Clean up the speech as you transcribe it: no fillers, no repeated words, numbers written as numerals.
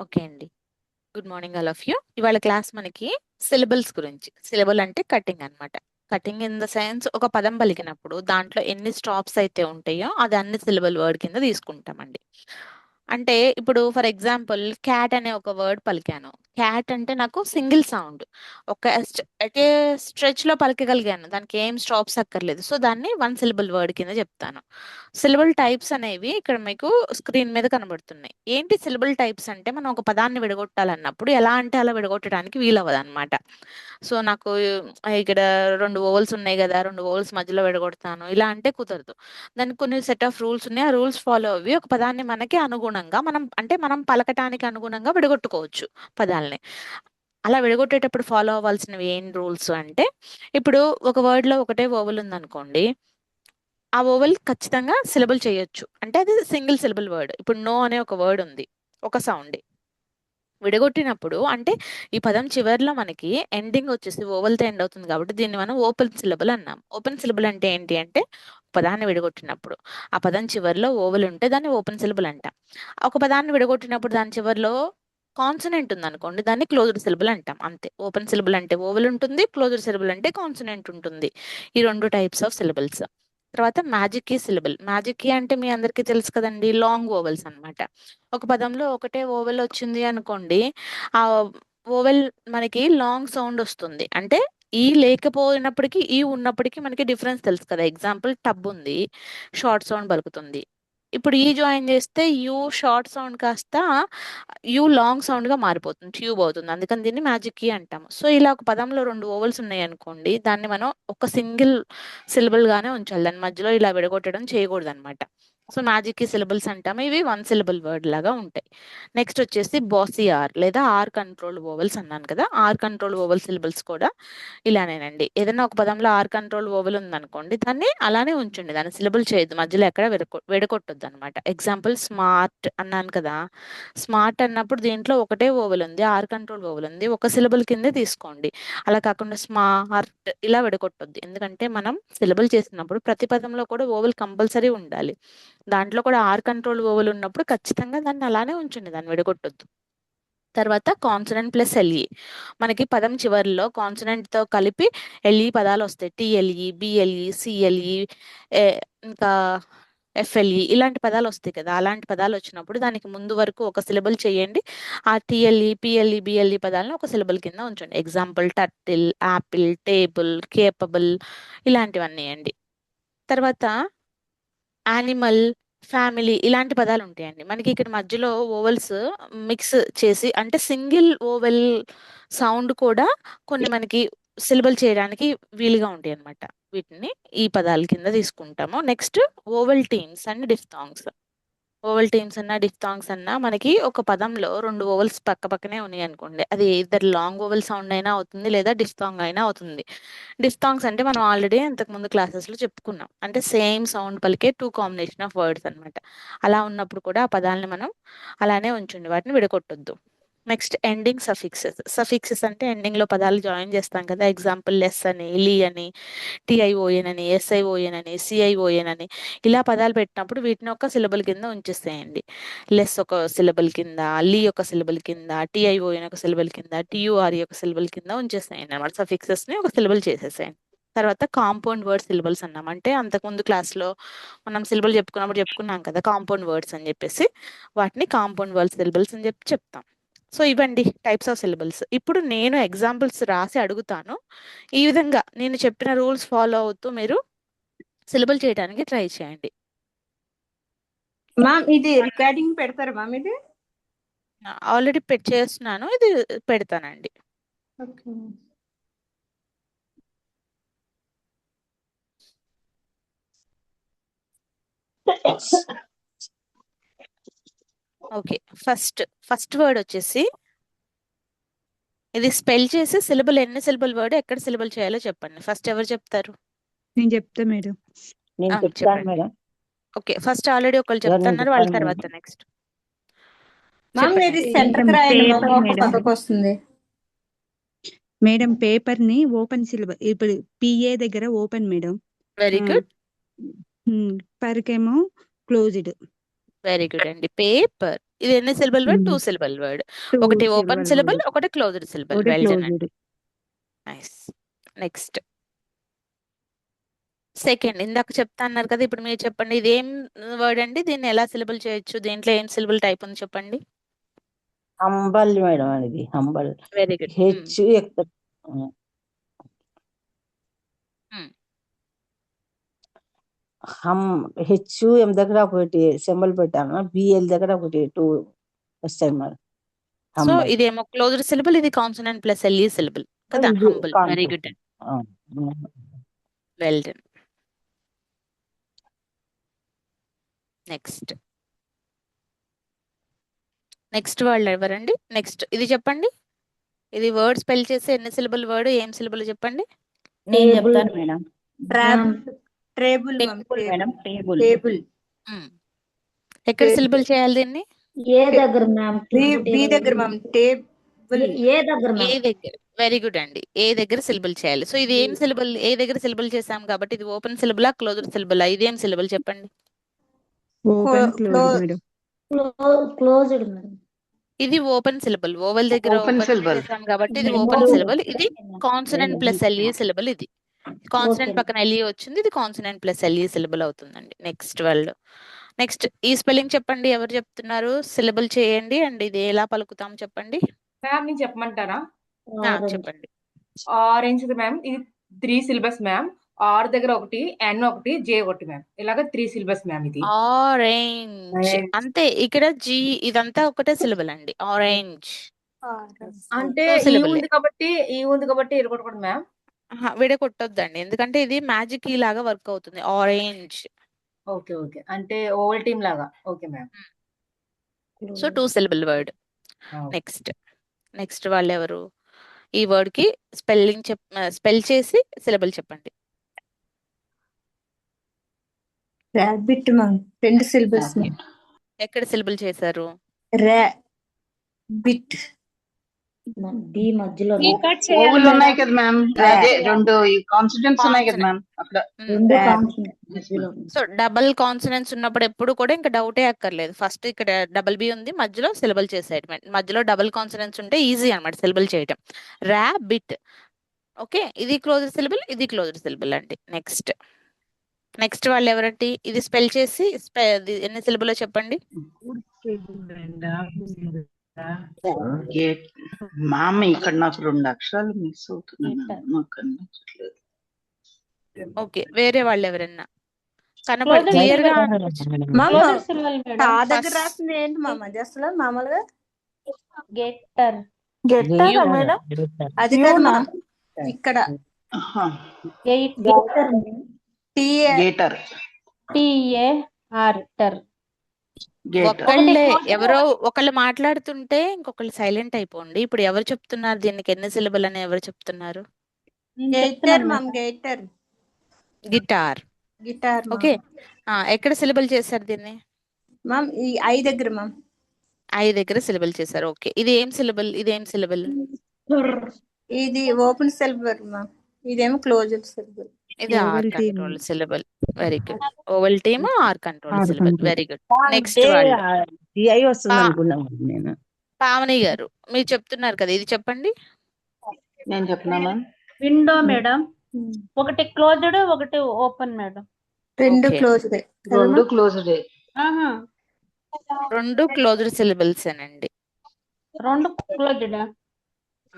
Okay అండి. Good morning all of you. ఇవాళ class మనకి సిలబుల్స్ గురించి. సిలబుల్ అంటే కటింగ్ అన్నమాట. కటింగ్ ఇన్ ద సెన్స్ ఒక పదం పలికినప్పుడు దాంట్లో ఎన్ని స్టాప్స్ అయితే ఉంటాయో అది అన్ని సిలబుల్ వర్డ్ కింద తీసుకుంటామండి. అంటే ఇప్పుడు ఫర్ ఎగ్జాంపుల్ క్యాట్ అనే ఒక వర్డ్ పలికాను. క్యాట్ అంటే నాకు సింగిల్ సౌండ్. ఒక అటే స్ట్రెచ్ లో పలకగలిగాను. దానికి ఏం స్టాప్స్ అక్కర్లేదు. సో దాన్ని వన్ సిలబుల్ వర్డ్ కింద చెప్తాను. సిలబుల్ టైప్స్ అనేవి ఇక్కడ మీకు స్క్రీన్ మీద కనబడుతున్నాయి. ఏంటి సిలబుల్ టైప్స్ అంటే మనం ఒక పదాన్ని విడగొట్టాలన్నప్పుడు ఎలా అంటే అలా విడగొట్టడానికి వీలవ్వదు అనమాట. సో నాకు ఇక్కడ 2 వోవెల్స్ ఉన్నాయి కదా, 2 వోవెల్స్ మధ్యలో విడగొడతాను ఇలా అంటే కుదరదు. దానికి కొన్ని సెట్ ఆఫ్ రూల్స్ ఉన్నాయి. ఆ రూల్స్ ఫాలో అవ్వి ఒక పదాన్ని మనకి అనుగుణంగా మనం పలకటానికి అనుగుణంగా విడగొట్టుకోవచ్చు పదాల్ని. అలా విడగొట్టేటప్పుడు ఫాలో అవ్వాల్సినవి ఏం రూల్స్ అంటే, ఇప్పుడు ఒక వర్డ్ లో ఒకటే వోవెల్ ఉందనుకోండి, ఆ వోవెల్ ఖచ్చితంగా సిలబుల్ చేయొచ్చు. అంటే అది సింగిల్ సిలబుల్ వర్డ్. ఇప్పుడు నో అనే ఒక వర్డ్ ఉంది, ఒక సౌండ్. విడగొట్టినప్పుడు అంటే ఈ పదం చివర్లో మనకి ఎండింగ్ వచ్చేసి ఓవెల్తో ఎండ్ అవుతుంది కాబట్టి దీన్ని మనం ఓపెన్ సిలబుల్ అన్నాం. ఓపెన్ సిలబుల్ అంటే ఏంటి అంటే పదాన్ని విడగొట్టినప్పుడు ఆ పదం చివర్లో ఓవెల్ ఉంటే దాన్ని ఓపెన్ సిలబుల్ అంటాం. ఒక పదాన్ని విడగొట్టినప్పుడు దాని చివర్లో కాన్సనెంట్ ఉంది అనుకోండి, దాన్ని క్లోజ్డ్ సిలబుల్ అంటాం. అంతే. ఓపెన్ సిలబుల్ అంటే ఓవెల్ ఉంటుంది, క్లోజ్డ్ సిలబుల్ అంటే కాన్సనెంట్ ఉంటుంది. ఈ 2 టైప్స్ ఆఫ్ సిలబుల్స్. తర్వాత magic key syllable. Magic key అంటే మీ అందరికీ తెలుసు కదండి, లాంగ్ ఓవెల్స్ అన్నమాట. ఒక పదంలో ఒకటే ఓవెల్ వచ్చింది అనుకోండి, ఆ ఓవెల్ మనకి లాంగ్ సౌండ్ వస్తుంది. అంటే ఈ లేకపోయినప్పటికీ ఈ ఉన్నప్పటికీ మనకి డిఫరెన్స్ తెలుసు కదా. ఎగ్జాంపుల్ టబ్ ఉంది, షార్ట్ సౌండ్ పలుకుతుంది. ఇప్పుడు ఈ జాయిన్ చేస్తే యూ షార్ట్ సౌండ్ కాస్త యూ లాంగ్ సౌండ్ గా మారిపోతుంది, ట్యూబ్ అవుతుంది. అందుకని దీన్ని మ్యాజిక్ కీ అంటాము. సో ఇలా ఒక పదంలో 2 ఓవెల్స్ ఉన్నాయి అనుకోండి, దాన్ని మనం ఒక సింగిల్ సిలబుల్ గానే ఉంచాలి. దాని మధ్యలో ఇలా విడగొట్టడం చేయకూడదు అనమాట. సో మ్యాజిక్ కీ సిలబుల్స్ అంటాము. ఇవి వన్ సిలబుల్ వర్డ్ లాగా ఉంటాయి. నెక్స్ట్ వచ్చేసి బాసీ ఆర్ లేదా ఆర్ కంట్రోల్ ఓవెల్స్ అన్నాను కదా. ఆర్ కంట్రోల్ ఓవెల్ సిలబుల్స్ కూడా ఇలానేనండి. ఏదైనా ఒక పదంలో ఆర్ కంట్రోల్ ఓవెల్ ఉందనుకోండి, దాన్ని అలానే ఉంచండి, దాన్ని సిలబుల్ చేయొద్దు, మధ్యలో ఎక్కడ విడగొట్టొద్దు అనమాట. ఎగ్జాంపుల్ స్మార్ట్ అన్నాను కదా. స్మార్ట్ అన్నప్పుడు దీంట్లో ఒకటే ఓవెల్ ఉంది, ఆర్ కంట్రోల్ ఓవెల్ ఉంది, ఒక సిలబుల్ కిందే తీసుకోండి. అలా కాకుండా స్మార్ట్ ఇలా విడగొట్టొద్దు. ఎందుకంటే మనం సిలబుల్ చేసినప్పుడు ప్రతి పదంలో కూడా ఓవెల్ కంపల్సరీ ఉండాలి. దాంట్లో కూడా ఆర్ కంట్రోల్ ఓవెల్ ఉన్నప్పుడు ఖచ్చితంగా దాన్ని అలానే ఉంచండి, దాన్ని విడగొట్టొద్దు. తర్వాత కాన్సనెంట్ ప్లస్ ఎల్ఈ. మనకి పదం చివరిలో కాన్సనెంట్ తో కలిపి ఎల్ఈ పదాలు వస్తాయి. టిఎల్ఈ, బిఎల్ఈ, సిఎల్ఈ, ఇంకా ఎఫ్ఎల్ఈ ఇలాంటి పదాలు వస్తాయి కదా. అలాంటి పదాలు వచ్చినప్పుడు దానికి ముందు వరకు ఒక సిలబుల్ చేయండి. ఆ టిఎల్ఈ, పిఎల్ఈ, బిఎల్ఈ పదాలను ఒక సిలబుల్ కింద ఉంచండి. Example turtle, Apple, table, capable ఇలాంటివన్నీ అండి. తర్వాత యానిమల్, ఫ్యామిలీ ఇలాంటి పదాలు ఉంటాయండి. మనకి ఇక్కడ మధ్యలో ఓవెల్స్ మిక్స్ చేసి అంటే సింగిల్ ఓవెల్ సౌండ్ కూడా కొన్ని మనకి సిలబుల్ చేయడానికి వీలుగా ఉంటాయి అన్నమాట. వీటిని ఈ పదాల కింద తీసుకుంటాము. Next vowel teams and diphthongs. Vowel teams అన్నా డిఫ్థాంగ్స్ అన్నా మనకి ఒక పదంలో 2 ఓవెల్స్ పక్క పక్కనే ఉన్నాయి అనుకోండి, అది ఇద్దరు లాంగ్ ఓవెల్ సౌండ్ అయినా అవుతుంది లేదా డిఫ్థాంగ్ అయినా అవుతుంది. డిఫ్థాంగ్స్ అంటే మనం ఆల్రెడీ ఇంతకు ముందు క్లాసెస్ లో చెప్పుకున్నాం. అంటే సేమ్ సౌండ్ పలికే 2 కాంబినేషన్ ఆఫ్ వర్డ్స్ అన్నమాట. అలా ఉన్నప్పుడు కూడా ఆ పదాలని మనం అలానే ఉంచండి, వాటిని విడగొట్టొద్దు. Next ending suffixes. సఫిక్సెస్ అంటే ఎండింగ్ లో పదాలు జాయిన్ చేస్తాం కదా. ఎగ్జాంపుల్ లెస్ అని, లీ అని, టిఐఓఎన్ అని, ఎస్ఐఓఎన్ అని, సిఐఓఎన్ అని ఇలా పదాలు పెట్టినప్పుడు వీటిని ఒక సిలబుల్ కింద ఉంచేసేయండి. లెస్ ఒక సిలబుల్ కింద, లీ ఒక సిలబుల్ కింద, టిఐఓఎన్ ఒక సిలబుల్ కింద, టియుఆర్ఈ ఒక సిలబుల్ కింద ఉంచేసేయండి అనమాట. సఫిక్సెస్ ని ఒక సిలబుల్ చేసేసేయండి. తర్వాత కాంపౌండ్ వర్డ్ సిలబుల్స్ అన్నాం. అంటే అంతకుముందు క్లాస్లో మనం సిలబుల్ చెప్పుకున్నాం కదా, కాంపౌండ్ వర్డ్స్ అని చెప్పేసి. వాటిని కాంపౌండ్ వర్డ్ సిలబుల్స్ అని చెప్పి చెప్తాం. సో ఇవండి టైప్స్ ఆఫ్ సిలబుల్స్. ఇప్పుడు నేను ఎగ్జాంపుల్స్ రాసి అడుగుతాను. ఈ విధంగా నేను చెప్పిన రూల్స్ ఫాలో అవుతూ మీరు సిలబుల్ చేయడానికి ట్రై చేయండి. మ్యామ్ ఇది రికార్డింగ్ పెడతారా మ్యామ్ ఇది? ఆల్రెడీ చేస్తున్నాను, ఇది పెడతానండి. ఓకే. ఓకే, ఫస్ట్ వర్డ్ వచ్చేసి ఇది స్పెల్ చేసి సిలబుల్ ఎన్ని సిలబుల్ వర్డ్ ఎక్కడ సిలబుల్ చేయాలో చెప్పండి. ఫస్ట్ ఎవరు చెప్తారు? నేను చెప్తా మేడం. నేను చెప్తాను చెప్పండి. మేడం. ఓకే, ఫస్ట్ ఆల్రెడీ ఒకళ్ళు నేను చెప్తున్నారు, వాళ్ళ చెప్తాను తర్వాత మేడం. నెక్స్ట్ మ్యామ్ ఇది చెప్పండి. సెంటర్ కి రాయండి మ్యామ్, ఒక మేడం. పక్కకు వస్తుంది. మేడం పేపర్ ని ఓపెన్ సిలబస్ ఇప్పుడు పిఏ దగ్గర ఓపెన్ మేడం. Very good. పర్కేమో క్లోజ్డ్. వెరీ గుడ్ అండి. పేపర్ ఇది ఎన్ని సిలబుల్ వర్డ్? 2 syllable word. ఒకటి ఓపెన్ సిలబుల్, ఒకటి క్లోజ్డ్ సిలబుల్. ఒకటి వెల్ డన్ క్లోజ్డ్. అండి. నైస్. నెక్స్ట్ సెకండ్, ఇందాక చెప్తా అన్నారు కదా, ఇప్పుడు మీరు చెప్పండి. ఇది ఏం వర్డ్ అండి? దీన్ని ఎలా సిలబుల్ చేయొచ్చు? దీంట్లో ఏం సిలబుల్ టైప్ ఉంది చెప్పండి. హంబల్ మేడం ఇది humble. Very good. H HM దగ్గర ఒకటి సింబల్ పెట్టాను, బిఎల్ దగ్గర ఒకటి 2 వస్తాయి మరి. సో ఇదేమో క్లోజ్డ్ సిలబుల్, ఇది కాన్సోనెంట్ ప్లస్ ఎల్ఈ సిలబుల్ కదా. Humble. Very good. Well done. Next వాళ్ళు ఎవరండి? నెక్స్ట్ ఇది చెప్పండి. ఇది వర్డ్ స్పెల్ చేసి ఎన్ని సిలబుల్ వర్డ్, ఏం సిలబుల్ చెప్పండి. నేను చెప్తాను madam. Treble madam table. Table. ఎక్కడ సిలబుల్ చేయాలి దీన్ని? ఏ దగ్గర మ్యామ్? బి దగ్గర మ్యామ్. టేబుల్ ఏ దగ్గర ఏ మ్యామ్? దగ్గర. వెరీ గుడ్ అండి. ఏ దగ్గర సిలబుల్ చేయాలి. సో ఇది ఏం సిలబుల్? ఏ దగ్గర సిలబుల్ చేసాం కాబట్టి ఇది ఓపెన్ సిలబులా క్లోజ్డ్ సిలబులా? ఇది ఏం సిలబుల్ చెప్పండి. Open close madam. Closed madam. ఇది ఓపెన్ సిలబుల్. ఓవెల్ దగ్గర Open ఓపెన్ syllable. చేసాం కాబట్టి ఇది ఓపెన్ సిలబుల్. ఇది కాన్సోనెంట్ ప్లస్ ఎల్ఈ సిలబుల్. ఇది కాన్సోనెంట్ Okay. పక్కన ఎల్ఈ వచ్చింది, ఇది కాన్సోనెంట్ ప్లస్ ఎల్ఈ సిలబుల్ అవుతుందండి. నెక్స్ట్ ఈ స్పెల్లింగ్ చెప్పండి. ఎవరు చెప్తున్నారు? సిలబుల్ చేయండి అండ్ ఇది ఎలా పలుకుతాం చెప్పండి. మ్యామ్ నేను చెప్పమంటారా? చెప్పండి. ఆరెంజ్ మ్యామ్, ఇది 3 సిలబస్ మ్యామ్. ఆర్ దగ్గర ఒకటి, ఎన్ ఒకటి, జే ఒకటి మ్యామ్. ఇలాగ 3 సిలబస్ మ్యామ్ ఇది. ఆరెంజ్. అంతే. ఇక్కడ జీ ఇదంతా ఒకటే సిలబుల్ అండి. ఆరెంజ్ అంటే Two ఈ syllable. ఉంది కాబట్టి ఎరగొట్టకూడదు మ్యామ్. విడగొట్టొద్దండి, ఎందుకంటే ఇది మ్యాజిక్ కీ లాగా వర్క్ అవుతుంది. ఆరెంజ్. ఓకే అంటే ఓవల్ టీమ్ లాగా. Okay ma'am. So 2 syllable word. Next వాళ్ళు ఎవరు? ఈ వర్డ్ కి స్పెల్ చేసి సిలబుల్ చెప్పండి. Rabbit ma'am. 2 syllabus ma'am. ఎక్కడ సిలబుల్ చేశారు? ర్యాబిట్. బి మధ్యలో ఓవులు ఉన్నాయి కదా మ్యామ్, అదే 2 కాన్స్టిట్యూన్స్ ఉన్నాయి కదా మ్యామ్ అక్కడ. 2 కాన్సోనెంట్ మధ్యలో. సో డబుల్ కాన్సనెంట్స్ ఉన్నప్పుడు ఎప్పుడు కూడా ఇంకా డౌటే అక్కర్లేదు. ఫస్ట్ ఇక్కడ డబుల్ బి ఉంది, మధ్యలో సిలబుల్ చేసేయటం. మధ్యలో డబుల్ కాన్సనెంట్స్ ఉంటే ఈజీ అన్నమాట సిలబుల్ చేయటం. ర్యాబిట్. ఓకే, ఇది క్లోజ్డ్ సిలబుల్, ఇది క్లోజ్డ్ సిలబుల్ అండి. నెక్స్ట్ వాళ్ళు ఎవరండి? ఇది స్పెల్ చేసి ఎన్ని సిలబుల్ చెప్పండి. మామ ఇక్కడ నాకు 2 అక్షరాలు మిస్ అవుతున్నాయి మ్యామ్, నాకు కనిపించట్లేదు. ఓకే, వేరే వాళ్ళు ఎవరన్నా కనపడి క్లియర్ గా మ్యామ్ సిలబల్ తా మేడం. దగ్గర రాసింది ఏంటి మ్యామ్? అది అసలు మామూలుగా గెట్టర్. మేడం అది కాదు మ్యామ్. ఇక్కడ ఆహా, గెట్టర్. TA getter TAR. ఒకళ్ళే ఎవరో ఒకళ్ళు మాట్లాడుతుంటే ఇంకొకళ్ళు సైలెంట్ అయిపోండి. ఇప్పుడు ఎవరు చెప్తున్నారు దీనికి ఎన్ని సిలబుల్ అని ఎవరు చెప్తున్నారు? Guitar ma'am. Guitar. Guitar. Guitar. Okay, ఎక్కడ సిలబుల్ చేశారు దీన్ని? మ్యామ్ ఈ ఐ దగ్గర మ్యామ్. ఐ దగ్గర సిలబుల్ చేశారు. ఓకే, ఇది ఏం సిలబుల్? ఇది ఓపెన్ సిలబుల్ మ్యామ్. ఇదేమో క్లోజ్డ్ సిలబుల్. ఇది R Oval team. Control syllable. Very good. Vowel team R control R syllable. control. Very good. Next వాళ్ళు డిఐ వస్తుంది అనుకున్నాను నేను. పావని గారు మీరు చెప్తున్నారు కదా, ఇది చెప్పండి. నేను చెప్పనా మ్యామ్? Window madam. ఒకటి క్లోజ్డ్, ఒకటి open madam. 2 Okay. Closed. 2 closed. ఆహా, 2 క్లోజ్డ్ సిలబుల్స్ అనండి. 2 క్లోజ్డ్.